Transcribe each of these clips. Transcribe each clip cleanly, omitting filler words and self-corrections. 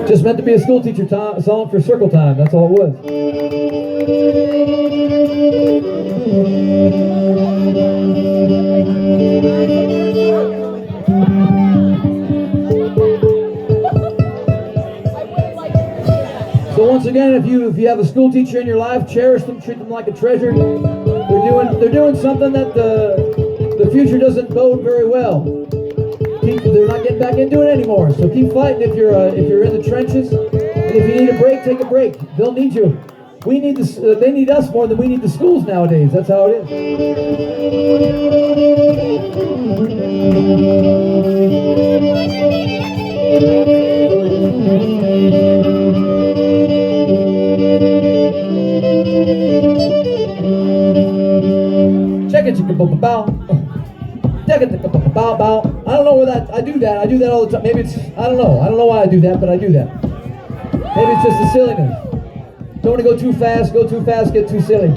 Just meant to be a school teacher song for circle time. That's all it was. So once again, if you have a school teacher in your life, cherish them, treat them like a treasure. They're doing something that the future doesn't bode very well. They're not getting back into it anymore. So keep fighting if you're in the trenches. And if you need a break, take a break. They'll need you. We need they need us more than we need the schools nowadays. That's how it is. Check it, chicka bow bow. Check it, chicka bow bow. I don't know where that. I do that all the time. Maybe it's I don't know why I do that, but I do that. Maybe it's just the silliness. Don't want to go too fast, get too silly.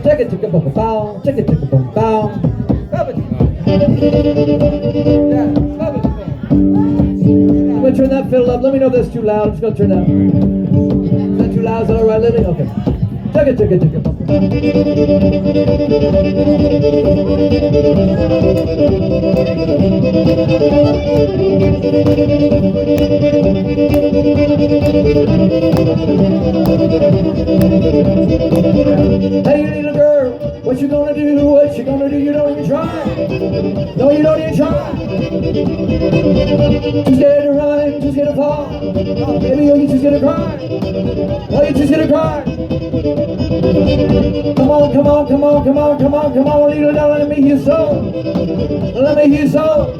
Check it, chicka bow bow. Check it, chicka bow bow. Rub it. Yeah, rub it. I'm gonna turn that fiddle up. Let me know if that's too loud. I'm just gonna turn that. Is that too loud? Is that all right, Lily? Okay. Check it, chicka bow bow. Hey, little girl, what you gonna do? What you gonna do? You don't even try. No, you don't even try. Too scared to run, too scared to fall. Oh, baby, oh, you just gonna cry. Oh, you just gonna cry. Come on, come on, come on, come on, come on, come on, little darling, let me hear so. Let me hear so.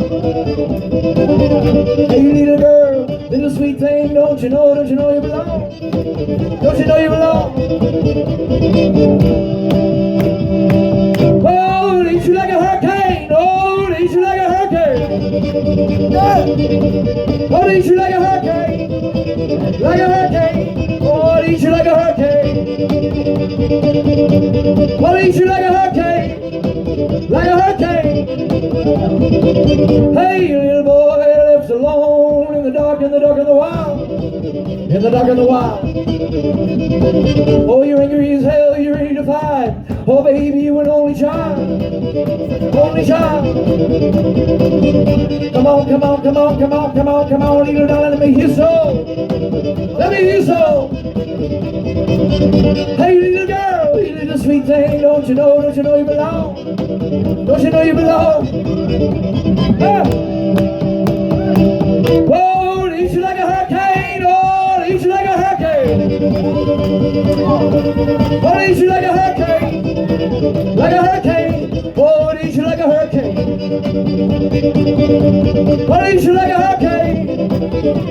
Hey, little girl, little sweet thing, don't you know you belong? Don't you know you belong? Oh, it eats you like a hurricane. Oh, it eats you like a hurricane. Yeah. Oh, it eats you like a hurricane. Like a hurricane. Oh, it eats you like a hurricane. Oh, it eats you like a hurricane. Like a hurricane. Hey, little boy lives alone in the dark, in the dark, in the wild. In the dark and the wild. Oh, you're angry as hell, you're ready to fight. Oh, baby, you an only child. Only child. Come on, come on, come on, come on, come on, come on, little darling, let me hear so. Let me hear so. Hey, little girl, you little sweet thing, don't you know you belong? Don't you know you belong? Ah. Oh, it eats you like a hurricane. Oh, it eats you like a hurricane. Oh, it eats you like a hurricane. Like a hurricane. Oh, it eats you like a hurricane. Oh, it eats you like a hurricane.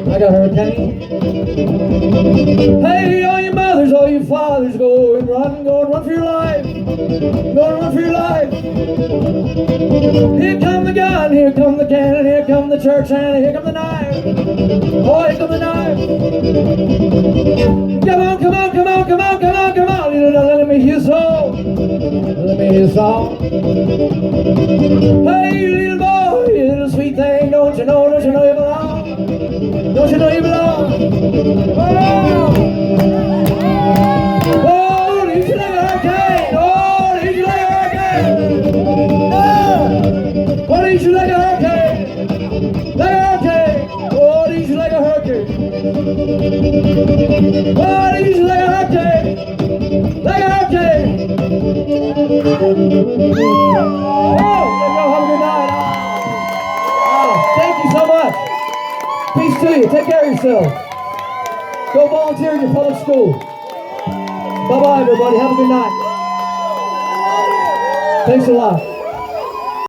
Like a hurricane. Hey, all your mothers, all your fathers, go and run for your life. Go and run for your life. Here come the gun, here come the cannon, here come the church hand, here come the knife. Oh, here come the knife. Come on, come on, come on, come on, come on, come on. Let me hear so. Let me hear so. Hey, little boy, you little sweet thing, don't you know you belong? Don't you know you belong? Oh, oh, it eats you like a hurricane. Oh, it eats you like a hurricane. Oh, it eats you like a hurricane. Like a hurricane. Oh, it eats you like a hurricane. Oh, it eats you like a hurricane. Like a hurricane. Oh, have a good night. Oh, thank you so much. Peace to you. Take care of yourself. Go volunteer in your public school. Bye-bye, everybody. Have a good night. Thanks a lot.